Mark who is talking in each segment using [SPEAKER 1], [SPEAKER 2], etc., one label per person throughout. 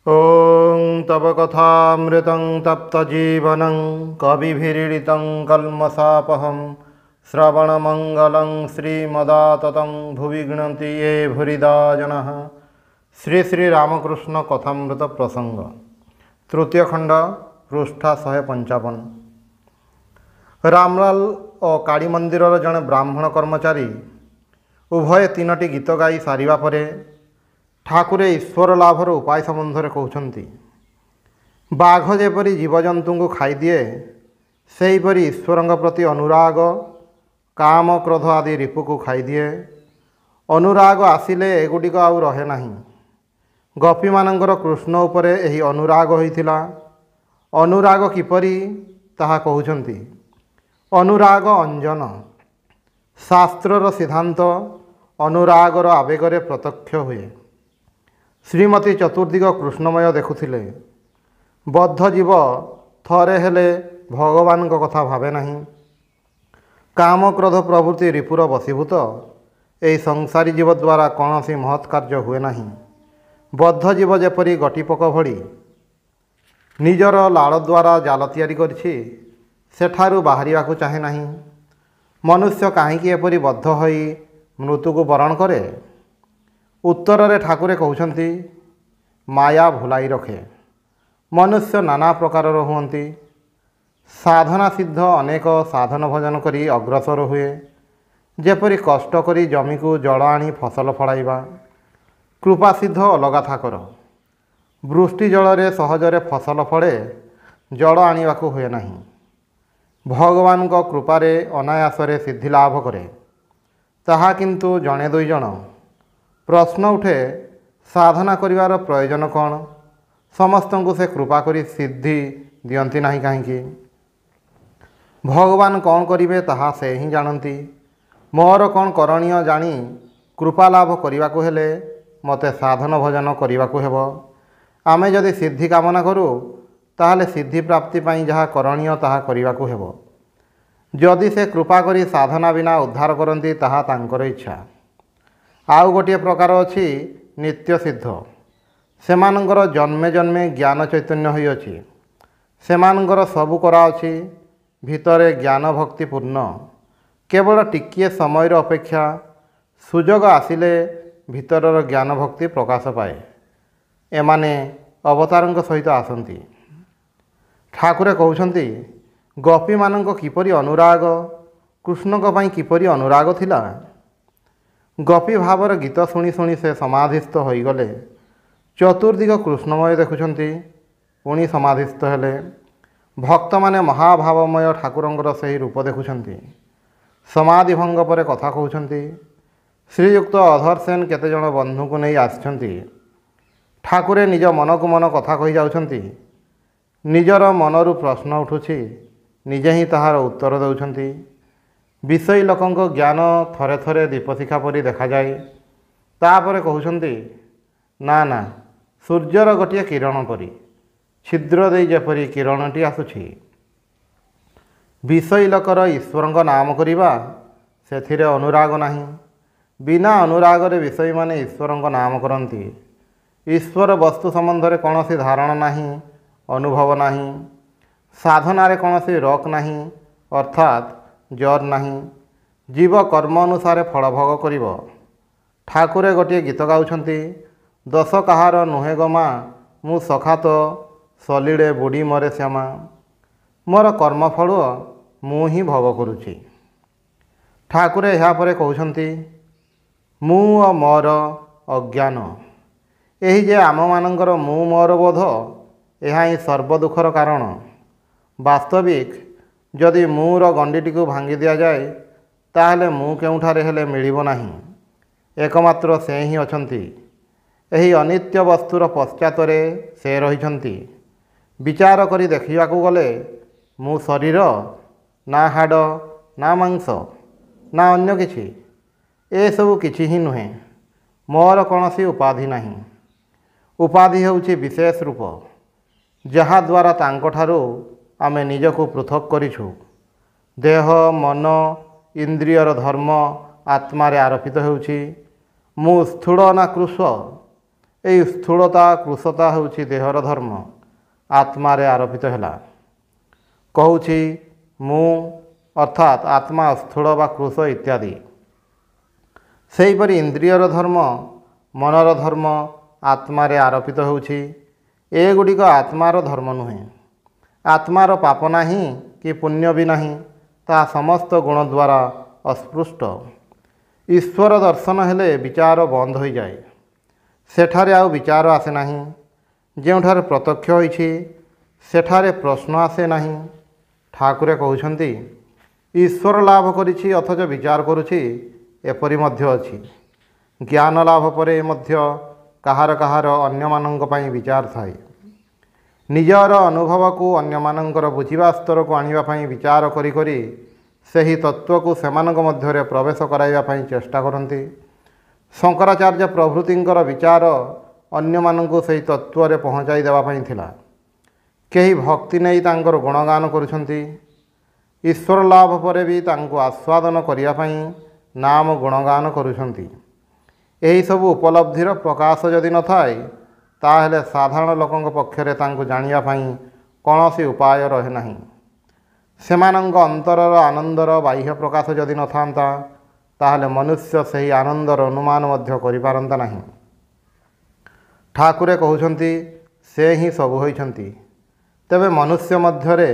[SPEAKER 1] ॐ तव कथामृतं तप्तजीवनं कविभिरीडितं कल्मषापहं श्रवणमङ्गलं श्रीमदाततं भुवि गृह्णन्ति ये भूरिदा जनः। श्री श्री रामकृष्ण कथामृत प्रसंग तृतीय खंड पृष्ठा 155। रामलाल और काली मंदिर जड़े ब्राह्मण कर्मचारी उभय तीनोटी गीत गाई सारिबा परे ठाकुरे ईश्वर लाभर उपाय संबंध कहते। बाघ जेपरी जीवजंतु को खाईदिए सेहीपरि ईश्वर प्रति अनुराग काम क्रोध आदि रिपु को खाईदिए। अनुराग आसिले एगुड़िक आउ रहे नहीं। गोपी मानंकर कृष्ण उपरे एही अनुराग होइथिला। अनुराग किपरि ताहा कहउछन्ति। अनुराग अंजन शास्त्रर सिद्धांत अनुरागर आवेगरे प्रत्यक्ष हुए। श्रीमती चतुर्दिग कृष्णमय देखुथिले। बद्ध जीव थरे हेले भगवान को कथा भावे नहीं। काम क्रोध प्रवृत्ति रिपुर बसीभूत एही संसारी जीव द्वारा कौनसी महत् कार्य हुए नहीं। बद्ध जीव जेपरी गटिपक भली निजर लाड़ द्वारा जाल तैयारी करिछि सेठारु बाहरिबाकु चाहे नहीं। मनुष्य काहींकि एपरी बद्ध होई मृत्यु को बरण करे। उत्तर रे ठाकुरे कहउछन्ति माया भुलाई रखे। मनुष्य नाना प्रकार हुअन्ति। साधना सिद्ध अनेक साधन भजन करी अग्रसर हुए। जेपरी कष्ट करी जमी को जल आनी फसल फड़ाइबा। कृपा सिद्ध अलगा थाकर। वृष्टि जल सहजरे फसल फड़े जल आनिबाकु हुए नहीं। भगवान को कृपारे अनायासरे सिद्धि लाभ करे ताहा किंतु जणे दुई जण। प्रश्न उठे साधना करिवार प्रयोजन कौन? समस्त को से कृपा करी सिद्धि दियंती नहीं कहीं। भगवान कौन करिवे ताहा से ही जानती। मोर कौन करणीय जानी कृपा लाभ करिवाकु हेले मते साधन भजन करिवाकु हेबो। आमे जदि सिद्धि कामना करूँ ताहले सिद्धि प्राप्ति पाई जहाँ करणीय ताहा करिवाकु हेबो। जदि से कृपा करी साधना बिना उद्धार करती ताहा तांकर इच्छा। आउ गोटे प्रकार अछि नित्य सिद्ध। सेमानंकर जन्मे जन्मे ज्ञान चैतन्य होई अछि। सेमानंकर सबु करा अछि भितरे ज्ञान भक्ति पूर्ण। केवल टिकिए समय अपेक्षा सुजोग आसिले भितरर ज्ञान भक्ति प्रकाश पाए। एमाने अवतारंक सहित आसंती। ठाकुरे कहउछन्ति गोपी मानंक किपरि अनुराग कृष्णक पई किपरि अनुराग थिला। गोपी भावर गीत शुणी शुणी से समाधिस्थ हो गले। चतुर्दिग कृष्णमय देखुछन्ति पुणी समाधिस्थ हेले। भक्त माने महाभावमय ठाकुरंकर सही रूप देखुछन्ति। समाधि भंग परे कथा कहउछन्ति। श्रीयुक्त अधर सेन केते जण बंधु को नहीं आछन्ति। ठाकुरे निज मन को मन कथा कहि जाउछन्ति। निजर मनरु प्रश्न उठुछि निजे ही ताहार उत्तर देउछन्ति। विषयी लोकंक ज्ञान थरे थरे दीपशिखा परी देखा जाए। तापरे कहउछन्ति ना ना सूर्यर गोटे किरण परी छिद्र दे जेपरी किरणटी आसुछि। विषयी लोकर ईश्वरंक नाम करिबा सेथिरे अनुराग नाही। बिना अनुरागरे विषयी माने ईश्वरंक नाम करती। ईश्वर वस्तु संबंधरे कौनसी धारणा नाही, अनुभव नाही। साधनारे कौनसी रोक नाही अर्थात जर नहीं। जीव कर्म अनुसार फल भोग करिवो। ठाकुरे गोटे गीत गाउछन्ति दश कहार नुहे गमा मु सखा तो सलिड़े बुड़ी मरे श्यामा। मोर कर्मफल मु ही भोग करुछि। ठाकुरे ଏହା ପରେ कहउछन्ति मु और मोर अज्ञान एही जे आम मानंकर मु मोर बोध ଏହା ही सर्व दुखर कारण। वास्तविक जदि मूर गंडीटी को भांगी दिया जाए ताहले मु केउठारे हेले मिलिबो नाही। एकमात्र से ही अछंती। एही अनित्य वस्तुर पश्चातरे से रहिछंती। विचार करी देखिबाकू गले मु शरीर ना हाड़ ना मांस ना अन्य किछि। ए सबु किछि ही नुहे। मोर कौनसी उपाधि नाही। उपाधि हेउछि विशेष रूप जहा द्वारा तांकोठारू आमे निजको पृथक करिछु। देह मन इंद्रियर धर्म आत्मारे आरोपित हेउछि। मु स्थूल ना कृश ଏହି ସ୍ଥୂଳତା କୃଶତା ହେଉଛି ଦେହର ଧର୍ମ, ଆତ୍ମାରେ ଆରୋପିତ ହେଲା। କହୁଛି ମୁଁ ଅର୍ଥାତ୍ ଆତ୍ମା ସ୍ଥୂଳ ବା କୃଶ ଇତ୍ୟାଦି। ସେହିପରି ଇନ୍ଦ୍ରିୟର ଧର୍ମ, ମନର ଧର୍ମ ଆତ୍ମାରେ ଆରୋପିତ ହେଉଛି। ଏଗୁଡ଼ିକ ଆତ୍ମାର ଧର୍ମ ନୁହେଁ। ଆତ୍ମାର ପାପ ନାହିଁ କି ପୁଣ୍ୟ ବି ନାହିଁ, ତାହା ସମସ୍ତ ଗୁଣ ଦ୍ୱାରା ଅସ୍ପୃଷ୍ଟ। ଈଶ୍ୱର ଦର୍ଶନ ହେଲେ ବିଚାର ବନ୍ଦ ହୋଇଯାଏ। ସେଠାରେ ଆଉ ବିଚାର ଆସେ ନାହିଁ। ଯେଉଁଠାରେ ପ୍ରତ୍ୟକ୍ଷ ହୋଇଛି ସେଠାରେ ପ୍ରଶ୍ନ ଆସେ ନାହିଁ। ଠାକୁରେ କହୁଛନ୍ତି, ଈଶ୍ୱର ଲାଭ କରିଛି ଅଥଚ ବିଚାର କରୁଛି, ଏପରି ମଧ୍ୟ ଅଛି। ଜ୍ଞାନ ଲାଭ ପରେ ମଧ୍ୟ କାହାର କାହାର ଅନ୍ୟମାନଙ୍କ ପାଇଁ ବିଚାର ଥାଏ। ନିଜର ଅନୁଭବକୁ ଅନ୍ୟମାନଙ୍କର ବୁଝିବା ସ୍ତରକୁ ଆଣିବା ପାଇଁ ବିଚାର କରି କରି ସେହି ତତ୍ତ୍ୱକୁ ସେମାନଙ୍କ ମଧ୍ୟରେ ପ୍ରବେଶ କରାଇବା ପାଇଁ ଚେଷ୍ଟା କରନ୍ତି। ଶଙ୍କରାଚାର୍ଯ୍ୟ ପ୍ରଭୃତିଙ୍କର ବିଚାର ଅନ୍ୟମାନଙ୍କୁ ସେହି ତତ୍ତ୍ୱରେ ପହଞ୍ଚାଇ ଦେବା ପାଇଁ ଥିଲା। କେହି ଭକ୍ତି ନେଇ ତାଙ୍କର ଗୁଣଗାନ କରୁଛନ୍ତି। ଈଶ୍ୱର ଲାଭ ପରେ ବି ତାଙ୍କୁ ଆସ୍ୱାଦନ କରିବା ପାଇଁ ନାମ ଗୁଣଗାନ କରୁଛନ୍ତି। ଏହିସବୁ ଉପଲବ୍ଧିର ପ୍ରକାଶ ଯଦି ନଥାଏ, ତାହେଲେ ସାଧାରଣ ଲୋକଙ୍କ ପକ୍ଷରେ ତାଙ୍କୁ ଜାଣିବା ପାଇଁ କୌଣସି ଉପାୟ ରହେ ନାହିଁ। ସେମାନଙ୍କ ଅନ୍ତରର ଆନନ୍ଦର ବାହ୍ୟ ପ୍ରକାଶ ଯଦି ନଥାନ୍ତା, ତାହେଲେ ମନୁଷ୍ୟ ସେହି ଆନନ୍ଦର ଅନୁମାନ ମଧ୍ୟ କରିପାରନ୍ତା ନାହିଁ। ଠାକୁରେ କହୁଛନ୍ତି, ସେ ହିଁ ସବୁ ହୋଇଛନ୍ତି। ତେବେ ମନୁଷ୍ୟ ମଧ୍ୟରେ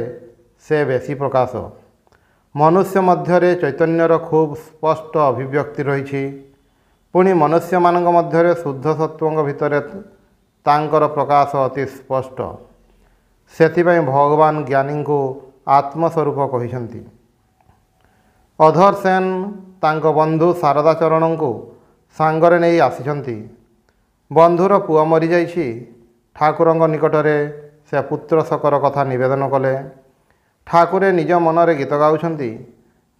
[SPEAKER 1] ସେ ବେଶୀ ପ୍ରକାଶ। ମନୁଷ୍ୟ ମଧ୍ୟରେ ଚୈତନ୍ୟର ଖୁବ୍ ସ୍ପଷ୍ଟ ଅଭିବ୍ୟକ୍ତି ରହିଛି। ପୁଣି ମନୁଷ୍ୟମାନଙ୍କ ମଧ୍ୟରେ ଶୁଦ୍ଧ ସତ୍ତ୍ୱଙ୍କ ଭିତରେ ତାଙ୍କର ପ୍ରକାଶ ଅତି ସ୍ପଷ୍ଟ। ସେଥିପାଇଁ ଭଗବାନ ଜ୍ଞାନୀଙ୍କୁ ଆତ୍ମସ୍ୱରୂପ କହିଛନ୍ତି। ଅଧର ସେନ ତାଙ୍କ ବନ୍ଧୁ ଶାରଦାଚରଣଙ୍କୁ ସାଙ୍ଗରେ ନେଇ ଆସିଛନ୍ତି। ବନ୍ଧୁର ପୁଅ ମରିଯାଇଛି। ଠାକୁରଙ୍କ ନିକଟରେ ସେ ପୁତ୍ର ଶୋକର କଥା ନିବେଦନ କଲେ। ଠାକୁରେ ନିଜ ମନରେ ଗୀତ ଗାଉଛନ୍ତି,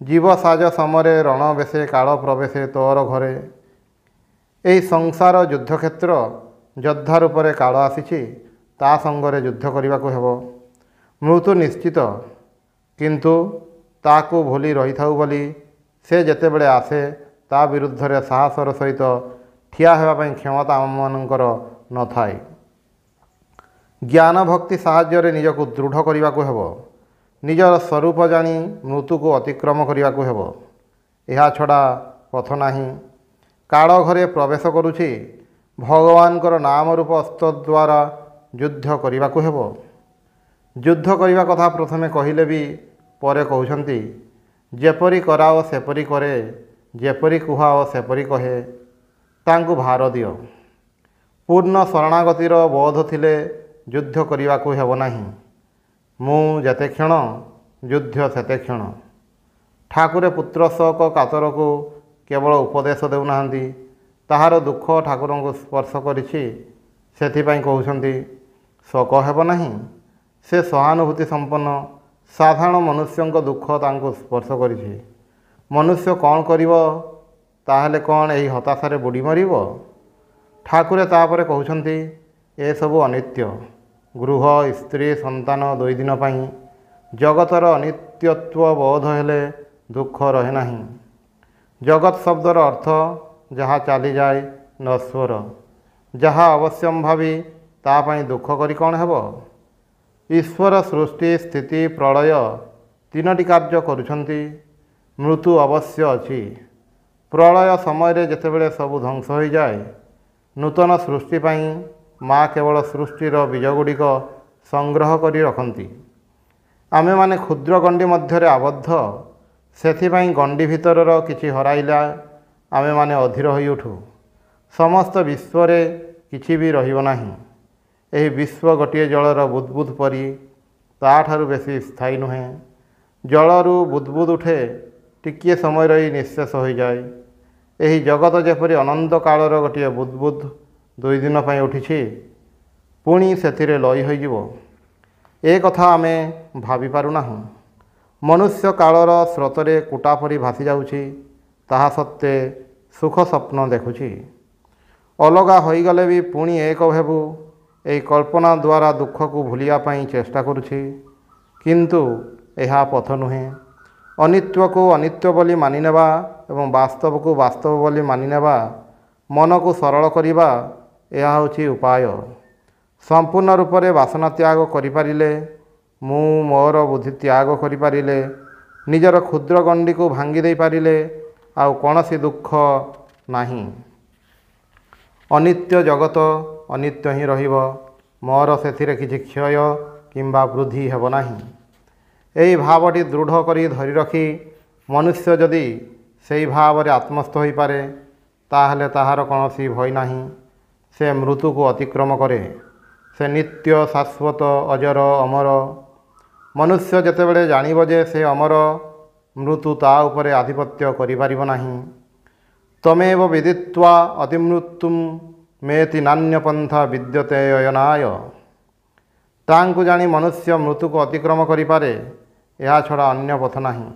[SPEAKER 1] ଜୀବ ସାଜ ସମରେ ରଣ ବେଶେ କାଳ ପ୍ରବେଶେ ତୋର ଘରେ। ଏହି ସଂସାର ଯୁଦ୍ଧକ୍ଷେତ୍ର, ଯୋଦ୍ଧା ରୂପରେ କାଳ ଆସିଛି, ତା ସଙ୍ଗରେ ଯୁଦ୍ଧ କରିବାକୁ ହେବ। ମୃତ୍ୟୁ ନିଶ୍ଚିତ, କିନ୍ତୁ ତାକୁ ଭୁଲି ରହିଥାଉ ବୋଲି ସେ ଯେତେବେଳେ ଆସେ, ତା ବିରୁଦ୍ଧରେ ସାହସର ସହିତ ଠିଆ ହେବା ପାଇଁ କ୍ଷମତା ଆମମାନଙ୍କର ନଥାଏ। ଜ୍ଞାନ ଭକ୍ତି ସାହାଯ୍ୟରେ ନିଜକୁ ଦୃଢ଼ କରିବାକୁ ହେବ। ନିଜର ସ୍ୱରୂପ ଜାଣି ମୃତ୍ୟୁକୁ ଅତିକ୍ରମ କରିବାକୁ ହେବ। ଏହା ଛଡ଼ା ପଥ ନାହିଁ। କାଳ ଘରେ ପ୍ରବେଶ କରୁଛି। ଭଗବାନଙ୍କର ନାମ ରୂପ ଅସ୍ତ୍ର ଦ୍ୱାରା ଯୁଦ୍ଧ କରିବାକୁ ହେବ। ଯୁଦ୍ଧ କରିବା କଥା ପ୍ରଥମେ କହିଲେ ବି ପରେ କହୁଛନ୍ତି, ଯେପରି କରାଅ ସେପରି କରେ, ଯେପରି କୁହାଅ ସେପରି କହେ। ତାଙ୍କୁ ଭାର ଦିଅ। ପୂର୍ଣ୍ଣ ଶରଣାଗତିର ବୋଧ ଥିଲେ ଯୁଦ୍ଧ କରିବାକୁ ହେବ ନାହିଁ। ମୁଁ ଯେତେ କ୍ଷଣ, ଯୁଦ୍ଧ ସେତେ କ୍ଷଣ। ଠାକୁରେ ପୁତ୍ର ଶୋକ କାତରକୁ କେବଳ ଉପଦେଶ ଦେଉନାହାନ୍ତି, ତାହାର ଦୁଃଖ ଠାକୁରଙ୍କୁ ସ୍ପର୍ଶ କରିଛି। ସେଥିପାଇଁ କହୁଛନ୍ତି, ଶୋକ ହେବ ନାହିଁ। ସେ ସହାନୁଭୂତି ସମ୍ପନ୍ନ। ସାଧାରଣ ମନୁଷ୍ୟଙ୍କ ଦୁଃଖ ତାଙ୍କୁ ସ୍ପର୍ଶ କରିଛି। ମନୁଷ୍ୟ କ'ଣ କରିବ? ତାହେଲେ କ'ଣ ଏହି ହତାଶାରେ ବୁଡ଼ି ମରିବ? ଠାକୁରେ ତାପରେ କହୁଛନ୍ତି, ଏସବୁ ଅନିତ୍ୟ। ଗୃହ, ସ୍ତ୍ରୀ, ସନ୍ତାନ 2 ଦିନ ପାଇଁ। ଜଗତର ଅନିତ୍ୟତ୍ୱ ବୋଧ ହେଲେ ଦୁଃଖ ରହେ ନାହିଁ। ଜଗତ ଶବ୍ଦର ଅର୍ଥ ଯାହା ଚାଲିଯାଏ, ନଶ୍ୱର। ଯାହା ଅବଶ୍ୟମ୍ଭାବୀ, ତା ପାଇଁ ଦୁଃଖ କରି କ'ଣ ହେବ? ଈଶ୍ୱର ସୃଷ୍ଟି, ସ୍ଥିତି, ପ୍ରଳୟ 3ଟି କାର୍ଯ୍ୟ କରୁଛନ୍ତି। ମୃତ୍ୟୁ ଅବଶ୍ୟ ଅଛି। ପ୍ରଳୟ ସମୟରେ ଯେତେବେଳେ ସବୁ ଧ୍ୱଂସ ହୋଇଯାଏ, ନୂତନ ସୃଷ୍ଟି ପାଇଁ ମା କେବଳ ସୃଷ୍ଟିର ବୀଜଗୁଡ଼ିକ ସଂଗ୍ରହ କରି ରଖନ୍ତି। ଆମେମାନେ କ୍ଷୁଦ୍ର ଗଣ୍ଡି ମଧ୍ୟରେ ଆବଦ୍ଧ। ସେଥିପାଇଁ ଗଣ୍ଡି ଭିତରର କିଛି ହରାଇଲେ ଆମେମାନେ ଅଧୀର ହୋଇଉଠୁ। ସମସ୍ତ ବିଶ୍ୱରେ କିଛି ବି ରହିବ ନାହିଁ। ଏହି ବିଶ୍ୱ ଗୋଟିଏ ଜଳର ବୁଦ୍ବୁଦ ପରି, ତାଠାରୁ ବେଶୀ ସ୍ଥାୟୀ ନୁହେଁ। ଜଳରୁ ବୁଦ୍ବୁଦ ଉଠେ, ଟିକିଏ ସମୟ ରହି ନିଃଶେଷ ହୋଇଯାଏ। ଏହି ଜଗତ ଯେପରି ଅନନ୍ତ କାଳର ଗୋଟିଏ ବୁଦ୍ବୁଦ 2 ଦିନ ପାଇଁ ଉଠିଛି, ପୁଣି ସେଥିରେ ଲୟ ହୋଇଯିବ। ଏ କଥା ଆମେ ଭାବିପାରୁନାହୁଁ। ମନୁଷ୍ୟ କାଳର ସ୍ରୋତରେ କୁଟା ପରି ଭାସି ଯାଉଛି। ତାହା ସତ୍ତ୍ୱେ ସୁଖ ସ୍ୱପ୍ନ ଦେଖୁଛି। ଅଲଗା ହୋଇଗଲେ ବି ପୁଣି ଏକ ହେବୁ, ଏହି କଳ୍ପନା ଦ୍ୱାରା ଦୁଃଖକୁ ଭୁଲିବା ପାଇଁ ଚେଷ୍ଟା କରୁଛି। କିନ୍ତୁ ଏହା ପଥ ନୁହେଁ। ଅନିତ୍ୟକୁ ଅନିତ୍ୟ ବୋଲି ମାନିନେବା ଏବଂ ବାସ୍ତବକୁ ବାସ୍ତବ ବୋଲି ମାନିନେବା, ମନକୁ ସରଳ କରିବା, ଏହା ହେଉଛି ଉପାୟ। ସମ୍ପୂର୍ଣ୍ଣ ରୂପରେ ବାସନା ତ୍ୟାଗ କରିପାରିଲେ, ମୁଁ ମୋର ବୁଦ୍ଧି ତ୍ୟାଗ କରିପାରିଲେ, ନିଜର କ୍ଷୁଦ୍ର ଗଣ୍ଡିକୁ ଭାଙ୍ଗି ଦେଇପାରିଲେ ଆଉ କୌଣସି ଦୁଃଖ ନାହିଁ। ଅନିତ୍ୟ ଜଗତ ଅନିତ୍ୟ ହିଁ ରହିବ, ମୋର ସେଥିରେ କିଛି କ୍ଷୟ କିମ୍ବା ବୃଦ୍ଧି ହେବ ନାହିଁ। ଏହି ଭାବଟି ଦୃଢ଼ କରି ଧରି ରଖି ମନୁଷ୍ୟ ଯଦି ସେହି ଭାବରେ ଆତ୍ମସ୍ଥ ହୋଇପାରେ, ତାହେଲେ ତାହାର କୌଣସି ଭୟ ନାହିଁ। ସେ ମୃତ୍ୟୁକୁ ଅତିକ୍ରମ କରେ। ସେ ନିତ୍ୟ ଶାଶ୍ୱତ ଅଜର ଅମର। ମନୁଷ୍ୟ ଯେତେବେଳେ ଜାଣିବ ଯେ ସେ ଅମର, ମୃତ୍ୟୁ ତା ଉପରେ ଆଧିପତ୍ୟ କରିପାରିବ ନାହିଁ। ତମେବ ବିଦିତ୍ୱା ଅତିମୃତ୍ୟୁଂ ମେତି ନାନ୍ୟପନ୍ଥା ବିଦ୍ୟତେ ଅୟନାୟ। ତାଙ୍କୁ ଜାଣି ମନୁଷ୍ୟ ମୃତ୍ୟୁକୁ ଅତିକ୍ରମ କରିପାରେ, ଏହା ଛଡ଼ା ଅନ୍ୟ ପଥ ନାହିଁ।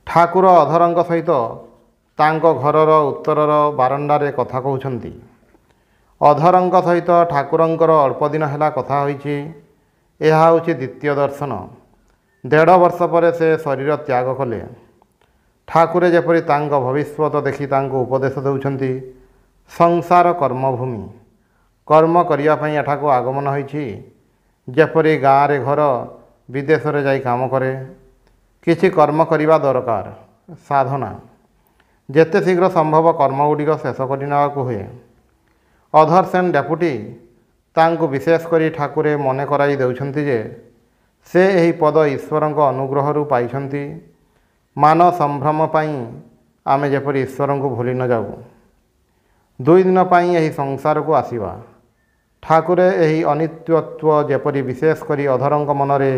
[SPEAKER 1] ଠାକୁର ଅଧରଙ୍କ ସହିତ ତାଙ୍କ ଘରର ଉତ୍ତରର ବାରଣ୍ଡାରେ କଥା କହୁଛନ୍ତି। ଅଧରଙ୍କ ସହିତ ଠାକୁରଙ୍କର ଅଳ୍ପ ଦିନ ହେଲା କଥା ହୋଇଛି। ଏହା ହେଉଛି ଦ୍ୱିତୀୟ ଦର୍ଶନ। 1.5 ବର୍ଷ ପରେ ସେ ଶରୀର ତ୍ୟାଗ କଲେ। ଠାକୁରେ ଯେପରି ତାଙ୍କ ଭବିଷ୍ୟତ ଦେଖି ତାଙ୍କୁ ଉପଦେଶ ଦେଉଛନ୍ତି। ସଂସାର କର୍ମଭୂମି। କର୍ମ କରିବା ପାଇଁ ଏଠାକୁ ଆଗମନ ହୋଇଛି। ଯେପରି ଗାଁରେ ଘର, ବିଦେଶରେ ଯାଇ କାମ କରେ। କିଛି କର୍ମ କରିବା ଦରକାର, ସାଧନା। ଯେତେ ଶୀଘ୍ର ସମ୍ଭବ କର୍ମଗୁଡ଼ିକ ଶେଷ କରିନେବାକୁ ହୁଏ। ଅଧର ସେନ୍ ଡେପୁଟି ତାଙ୍କୁ ବିଶେଷ କରି ଠାକୁରେ ମନେ କରାଇ ଦେଉଛନ୍ତି ଯେ ସେ ଏହି ପଦ ଈଶ୍ୱରଙ୍କ ଅନୁଗ୍ରହରୁ ପାଇଛନ୍ତି। ମାନ ସମ୍ଭ୍ରମ ପାଇଁ ଆମେ ଯେପରି ଈଶ୍ୱରଙ୍କୁ ଭୁଲି ନ ଯାଉ। 2 ଦିନ ପାଇଁ ଏହି ସଂସାରକୁ ଆସିବା। ଠାକୁରେ ଏହି ଅନିତ୍ୟତ୍ୱ ଯେପରି ବିଶେଷ କରି ଅଧରଙ୍କ ମନରେ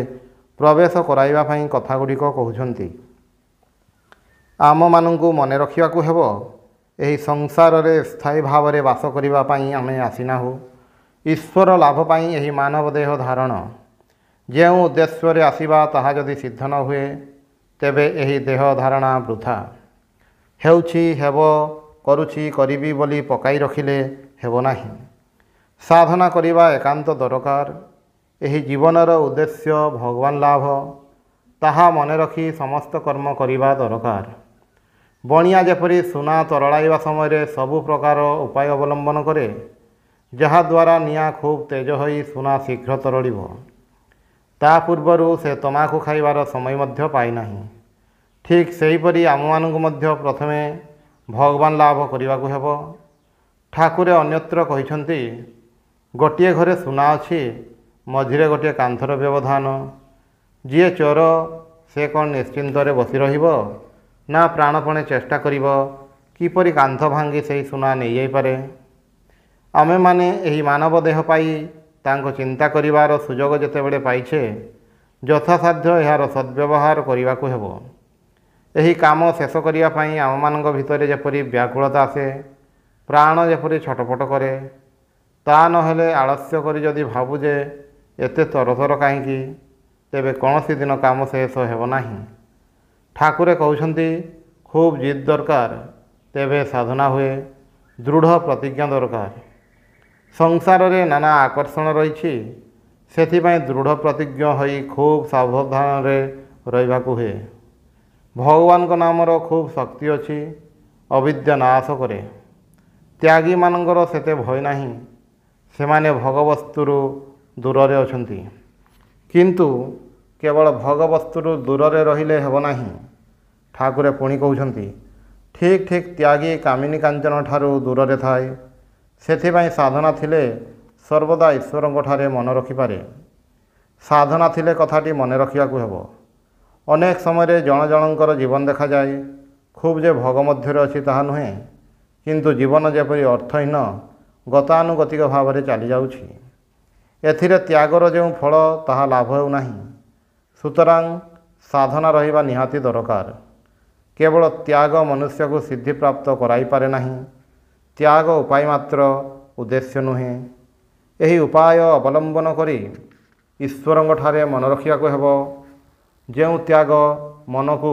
[SPEAKER 1] ପ୍ରବେଶ କରାଇବା ପାଇଁ କଥାଗୁଡ଼ିକ କହୁଛନ୍ତି। ଆମମାନଙ୍କୁ ମନେ ରଖିବାକୁ ହେବ, ଏହି ସଂସାରରେ ସ୍ଥାୟୀ ଭାବରେ ବାସ କରିବା ପାଇଁ ଆମେ ଆସିନାହୁଁ। ଈଶ୍ୱର ଲାଭ ପାଇଁ ଏହି ମାନବ ଦେହ ଧାରଣ। ଯେଉଁ ଉଦ୍ଦେଶ୍ୟରେ ଆସିବା ତାହା ଯଦି ସିଦ୍ଧ ନ ହୁଏ, ତେବେ ଏହି ଦେହ ଧାରଣା ବୃଥା। ହେଉଛି, ହେବ, କରୁଛି, କରିବି ବୋଲି ପକାଇ ରଖିଲେ ହେବ ନାହିଁ। ସାଧନା କରିବା ଏକାନ୍ତ ଦରକାର। ଏହି ଜୀବନର ଉଦ୍ଦେଶ୍ୟ ଭଗବାନ ଲାଭ, ତାହା ମନେ ରଖି ସମସ୍ତ କର୍ମ କରିବା ଦରକାର। ବଣିଆ ଯେପରି ସୁନା ତରଳାଇବା ସମୟରେ ସବୁ ପ୍ରକାର ଉପାୟ ଅବଲମ୍ବନ କରେ, ଯାହାଦ୍ୱାରା ନିଆଁ ଖୁବ୍ ତେଜ ହୋଇ ସୁନା ଶୀଘ୍ର ତରଳିବ। ତା ପୂର୍ବରୁ ସେ ତମାଖୁ ଖାଇବାର ସମୟ ମଧ୍ୟ ପାଇନାହିଁ। ଠିକ୍ ସେହିପରି ଆମମାନଙ୍କୁ ମଧ୍ୟ ପ୍ରଥମେ ଭଗବାନ ଲାଭ କରିବାକୁ ହେବ। ଠାକୁରେ ଅନ୍ୟତ୍ର କହିଛନ୍ତି, ଗୋଟିଏ ଘରେ ସୁନା ଅଛି, ମଝିରେ ଗୋଟିଏ କାନ୍ଥର ବ୍ୟବଧାନ। ଯିଏ ଚୋର, ସେ କ'ଣ ନିଶ୍ଚିନ୍ତରେ ବସି ରହିବ, ନା ପ୍ରାଣପଣେ ଚେଷ୍ଟା କରିବ କିପରି କାନ୍ଥ ଭାଙ୍ଗି ସେହି ସୁନା ନେଇଯାଇପାରେ। ଆମେମାନେ ଏହି ମାନବ ଦେହ ପାଇ ତାଙ୍କ ଚିନ୍ତା କରିବାର ସୁଯୋଗ ଯେତେବେଳେ ପାଇଛେ, ଯଥାସାଧ୍ୟ ଏହାର ସଦ୍ବ୍ୟବହାର କରିବାକୁ ହେବ। ଏହି କାମ ଶେଷ କରିବା ପାଇଁ ଆମମାନଙ୍କ ଭିତରେ ଯେପରି ବ୍ୟାକୁଳତା ଆସେ, ପ୍ରାଣ ଯେପରି ଛଟପଟ କରେ, ତା ନହେଲେ ଆଳସ୍ୟ କରି ଯଦି ଭାବୁ ଯେ ଏତେ ତରତର କାହିଁକି, ତେବେ କୌଣସି ଦିନ କାମ ଶେଷ ହେବ ନାହିଁ। ଠାକୁରେ କହୁଛନ୍ତି, ଖୁବ୍ ଜିଦ୍ ଦରକାର, ତେବେ ସାଧନା ହୁଏ। ଦୃଢ଼ ପ୍ରତିଜ୍ଞା ଦରକାର। ସଂସାରରେ ନାନା ଆକର୍ଷଣ ରହିଛି, ସେଥିପାଇଁ ଦୃଢ଼ ପ୍ରତିଜ୍ଞ ହୋଇ ଖୁବ୍ ସାବଧାନରେ ରହିବାକୁ ହୁଏ। ଭଗବାନଙ୍କ ନାମର ଖୁବ୍ ଶକ୍ତି ଅଛି, ଅବିଦ୍ୟା ନାଶ କରେ। ତ୍ୟାଗୀମାନଙ୍କର ସେତେ ଭୟ ନାହିଁ, ସେମାନେ ଭଗବସ୍ତୁରୁ ଦୂରରେ ଅଛନ୍ତି। କିନ୍ତୁ କେବଳ ଭଗବସ୍ତୁରୁ ଦୂରରେ ରହିଲେ ହେବ ନାହିଁ। ଠାକୁରେ ପୁଣି କହୁଛନ୍ତି, ଠିକ୍ ଠିକ୍ ତ୍ୟାଗୀ କାମିନୀ କାଞ୍ଚନ ଠାରୁ ଦୂରରେ ଥାଏ। ସେଥିପାଇଁ ସାଧନା ଥିଲେ ସର୍ବଦା ଈଶ୍ୱରଙ୍କ ଠାରେ ମନେ ରଖିପାରେ। ସାଧନା ଥିଲେ କଥାଟି ମନେ ରଖିବାକୁ ହେବ। ଅନେକ ସମୟରେ ଜଣ ଜଣଙ୍କର ଜୀବନ ଦେଖାଯାଏ, ଖୁବ୍ ଯେ ଭୋଗ ମଧ୍ୟରେ ଅଛି ତାହା ନୁହେଁ, କିନ୍ତୁ ଜୀବନ ଯେପରି ଅର୍ଥହୀନ, ଗତାନୁଗତିକ ଭାବରେ ଚାଲିଯାଉଛି। ଏଥିରେ ତ୍ୟାଗର ଯେଉଁ ଫଳ ତାହା ଲାଭ ହେଉନାହିଁ। ସୁତରାଂ ସାଧନା ରହିବା ନିହାତି ଦରକାର। କେବଳ ତ୍ୟାଗ ମନୁଷ୍ୟକୁ ସିଦ୍ଧିପ୍ରାପ୍ତ କରାଇପାରେ ନାହିଁ। ତ୍ୟାଗ ଉପାୟ ମାତ୍ର, ଉଦ୍ଦେଶ୍ୟ ନୁହେଁ। ଏହି ଉପାୟ ଅବଲମ୍ବନ କରି ଈଶ୍ୱରଙ୍କ ଠାରେ ମନେ ରଖିବାକୁ ହେବ। ଯେଉଁ ତ୍ୟାଗ ମନକୁ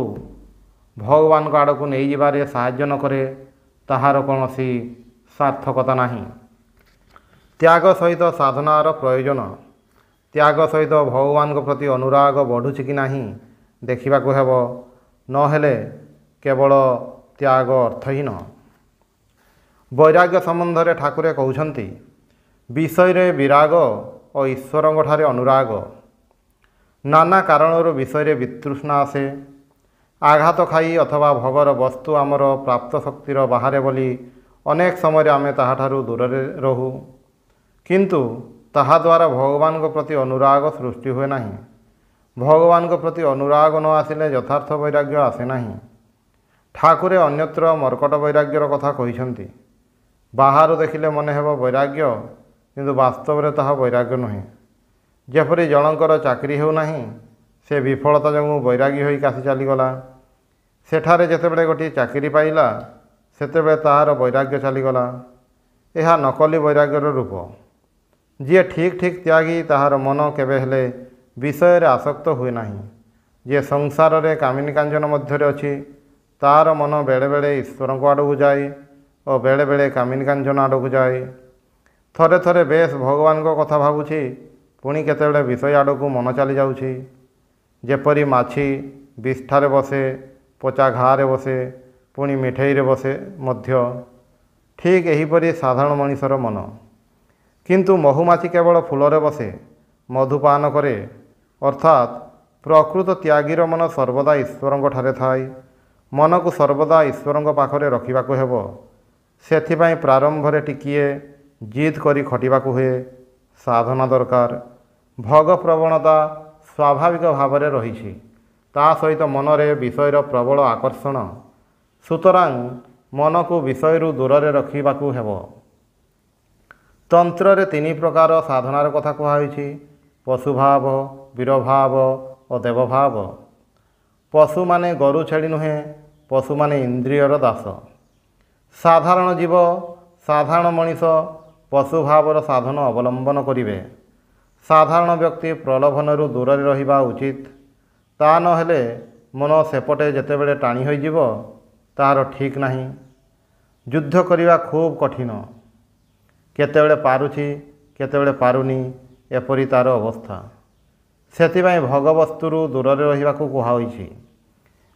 [SPEAKER 1] ଭଗବାନଙ୍କ ଆଡ଼କୁ ନେଇଯିବାରେ ସାହାଯ୍ୟ ନ କରେ, ତାହାର କୌଣସି ସାର୍ଥକତା ନାହିଁ। ତ୍ୟାଗ ସହିତ ସାଧନାର ପ୍ରୟୋଜନ। ତ୍ୟାଗ ସହିତ ଭଗବାନଙ୍କ ପ୍ରତି ଅନୁରାଗ ବଢ଼ୁଛି କି ନାହିଁ ଦେଖିବାକୁ ହେବ, ନହେଲେ କେବଳ ତ୍ୟାଗ ଅର୍ଥହୀନ। ବୈରାଗ୍ୟ ସମ୍ବନ୍ଧରେ ଠାକୁରେ କହୁଛନ୍ତି, ବିଷୟରେ ବିରାଗ ଓ ଈଶ୍ୱରଙ୍କଠାରେ ଅନୁରାଗ। ନାନା କାରଣରୁ ବିଷୟରେ ବିତୃଷ୍ଣା ଆସେ। ଆଘାତ ଖାଇ ଅଥବା ଭୋଗର ବସ୍ତୁ ଆମର ପ୍ରାପ୍ତ ଶକ୍ତିର ବାହାରେ ବୋଲି ଅନେକ ସମୟରେ ଆମେ ତାହାଠାରୁ ଦୂରରେ ରହୁ। କିନ୍ତୁ ତାହାଦ୍ୱାରା ଭଗବାନଙ୍କ ପ୍ରତି ଅନୁରାଗ ସୃଷ୍ଟି ହୁଏ ନାହିଁ। ଭଗବାନଙ୍କ ପ୍ରତି ଅନୁରାଗ ନ ଆସିଲେ ଯଥାର୍ଥ ବୈରାଗ୍ୟ ଆସେ ନାହିଁ। ଠାକୁରେ ଅନ୍ୟତ୍ର ମର୍କଟ ବୈରାଗ୍ୟର କଥା କହିଛନ୍ତି। ବାହାରୁ ଦେଖିଲେ ମନେ ହେବ ବୈରାଗ୍ୟ, କିନ୍ତୁ ବାସ୍ତବରେ ତାହା ବୈରାଗ୍ୟ ନୁହେଁ। ଯେପରି ଜଣଙ୍କର ଚାକିରି ହେଉନାହିଁ, ସେ ବିଫଳତା ଯୋଗୁଁ ବୈରାଗୀ ହୋଇ କାଶୀ ଚାଲିଗଲା। ସେଠାରେ ଯେତେବେଳେ ଗୋଟିଏ ଚାକିରି ପାଇଲା, ସେତେବେଳେ ତାହାର ବୈରାଗ୍ୟ ଚାଲିଗଲା। ଏହା ନକଲି ବୈରାଗ୍ୟର ରୂପ। ଯିଏ ଠିକ୍ ଠିକ୍ ତ୍ୟାଗୀ, ତାହାର ମନ କେବେ ହେଲେ ବିଷୟରେ ଆସକ୍ତ ହୁଏ ନାହିଁ। ଯିଏ ସଂସାରରେ କାମିନୀ କାଞ୍ଚନ ମଧ୍ୟରେ ଅଛି, ତାହାର ମନ ବେଳେବେଳେ ଈଶ୍ୱରଙ୍କ ଆଡ଼କୁ ଯାଏ ଓ ବେଳେବେଳେ କାମିନୀ କାଞ୍ଚନ ଆଡ଼କୁ ଯାଏ। ଥରେ ଥରେ ବେଶ ଭଗବାନଙ୍କ କଥା ଭାବୁଛି, ପୁଣି କେତେବେଳେ ବିଷୟ ଆଡ଼କୁ ମନ ଚାଲିଯାଉଛି। ଯେପରି ମାଛି ବିଷ୍ଠାରେ ବସେ, ପଚା ଘାରେ ବସେ, ପୁଣି ମିଠେଇରେ ବସେ ମଧ୍ୟ, ଠିକ୍ ଏହିପରି ସାଧାରଣ ମଣିଷର ମନ। କିନ୍ତୁ ମହୁମାଛି କେବଳ ଫୁଲରେ ବସେ, ମଧୁପାନ କରେ। ଅର୍ଥାତ୍ ପ୍ରକୃତ ତ୍ୟାଗୀର ମନ ସର୍ବଦା ଈଶ୍ୱରଙ୍କ ଠାରେ ଥାଏ। ମନକୁ ସର୍ବଦା ଈଶ୍ୱରଙ୍କ ପାଖରେ ରଖିବାକୁ ହେବ। ସେଥିପାଇଁ ପ୍ରାରମ୍ଭରେ ଟିକିଏ ଜିଦ୍ କରି ଖଟିବାକୁ ହୁଏ। ସାଧନା ଦରକାର। ଭୋଗ ପ୍ରବଣତା ସ୍ୱାଭାବିକ ଭାବରେ ରହିଛି। ତା ସହିତ ମନରେ ବିଷୟର ପ୍ରବଳ ଆକର୍ଷଣ। ସୁତରାଂ ମନକୁ ବିଷୟରୁ ଦୂରରେ ରଖିବାକୁ ହେବ। ତନ୍ତ୍ରରେ 3 ପ୍ରକାର ସାଧନାର କଥା କୁହାଯାଇଛି: ପଶୁଭାବ, ବୀରଭାବ ଓ ଦେବଭାବ। ପଶୁମାନେ ଗୋରୁ ଛେଳି ନୁହେଁ, ପଶୁମାନେ ଇନ୍ଦ୍ରିୟର ଦାସ। ସାଧାରଣ ଜୀବ, ସାଧାରଣ ମଣିଷ ପଶୁଭାବର ସାଧନ ଅବଲମ୍ବନ କରିବେ। ସାଧାରଣ ବ୍ୟକ୍ତି ପ୍ରଲୋଭନରୁ ଦୂରରେ ରହିବା ଉଚିତ। ତା ନହେଲେ ମନ ସେପଟେ ଯେତେବେଳେ ଟାଣି ହୋଇଯିବ, ତାହାର ଠିକ୍ ନାହିଁ। ଯୁଦ୍ଧ କରିବା ଖୁବ୍ କଠିନ। କେତେବେଳେ ପାରୁଛି, କେତେବେଳେ ପାରୁନି, ଏପରି ତା'ର ଅବସ୍ଥା। ସେଥିପାଇଁ ଭୋଗବସ୍ତୁରୁ ଦୂରରେ ରହିବାକୁ କୁହାହୋଇଛି।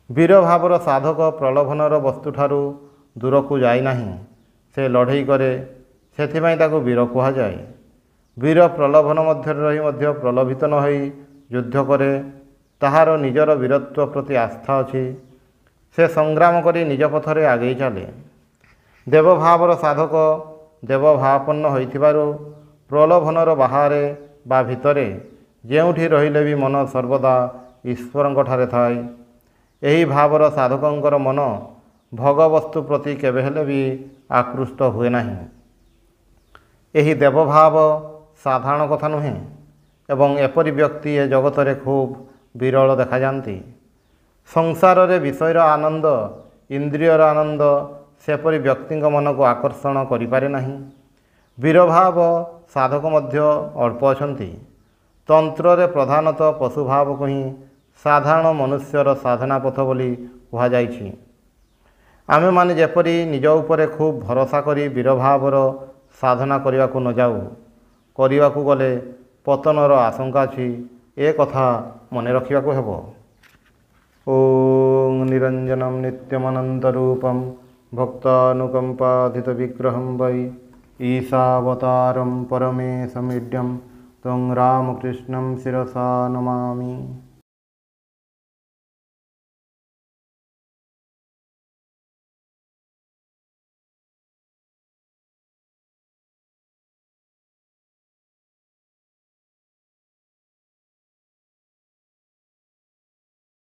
[SPEAKER 1] ବୀରଭାବର ସାଧକ ପ୍ରଲୋଭନର ବସ୍ତୁଠାରୁ ଦୂରକୁ ଯାଇନାହିଁ, ସେ ଲଢ଼େଇ କରେ। ସେଥିପାଇଁ ତାକୁ ବୀର କୁହାଯାଏ। ବୀର ପ୍ରଲୋଭନ ମଧ୍ୟରେ ରହି ମଧ୍ୟ ପ୍ରଲୋଭିତ ନ ହୋଇ ଯୁଦ୍ଧ କରେ। ତାହାର ନିଜର ବୀରତ୍ୱ ପ୍ରତି ଆସ୍ଥା ଅଛି। ସେ ସଂଗ୍ରାମ କରି ନିଜ ପଥରେ ଆଗେଇ ଚାଲେ। ଦେବଭାବର ସାଧକ ଦେବଭାବାପନ୍ନ ହୋଇଥିବାରୁ ପ୍ରଲୋଭନର ବାହାରେ ବା ଭିତରେ ଯେଉଁଠି ରହିଲେ ବି ମନ ସର୍ବଦା ଈଶ୍ୱରଙ୍କ ଠାରେ ଥାଏ। ଏହି ଭାବର ସାଧକଙ୍କର ମନ ଭୋଗବସ୍ତୁ ପ୍ରତି କେବେ ହେଲେ ବି ଆକୃଷ୍ଟ ହୁଏ ନାହିଁ। ଏହି ଦେବଭାବ ସାଧାରଣ କଥା ନୁହେଁ ଏବଂ ଏପରି ବ୍ୟକ୍ତି ଏ ଜଗତରେ ଖୁବ୍ ବିରଳ ଦେଖାଯାନ୍ତି। ସଂସାରରେ ବିଷୟର ଆନନ୍ଦ, ଇନ୍ଦ୍ରିୟର ଆନନ୍ଦ ସେପରି ବ୍ୟକ୍ତିଙ୍କ ମନକୁ ଆକର୍ଷଣ କରିପାରେ ନାହିଁ। ବୀରଭାବ ସାଧକ ମଧ୍ୟ ଅଳ୍ପ ଅଛନ୍ତି। ତନ୍ତ୍ରରେ ପ୍ରଧାନତଃ ପଶୁଭାବକୁ ହିଁ ସାଧାରଣ ମନୁଷ୍ୟର ସାଧନା ପଥ ବୋଲି କୁହାଯାଇଛି। ଆମେମାନେ ଯେପରି ନିଜ ଉପରେ ଖୁବ୍ ଭରସା କରି ବୀରଭାବର ସାଧନା କରିବାକୁ ନ ଯାଉ, କରିବାକୁ ଗଲେ ପତନର ଆଶଙ୍କା ଅଛି, ଏ କଥା ମନେ ରଖିବାକୁ ହେବ। ଓଂ ନିରଞ୍ଜନଂ ନିତ୍ୟମନନ୍ତରୂପଂ ଭକ୍ତାନୁକମ୍ପାଧିତ ବିଗ୍ରହଂ ବୈ ଈଶାବତାରଂ ପରମେଶମିଡ୍ୟଂ ତ୍ୱଂ ରାମକୃଷ୍ଣଂ ଶିରସା ନମାମି।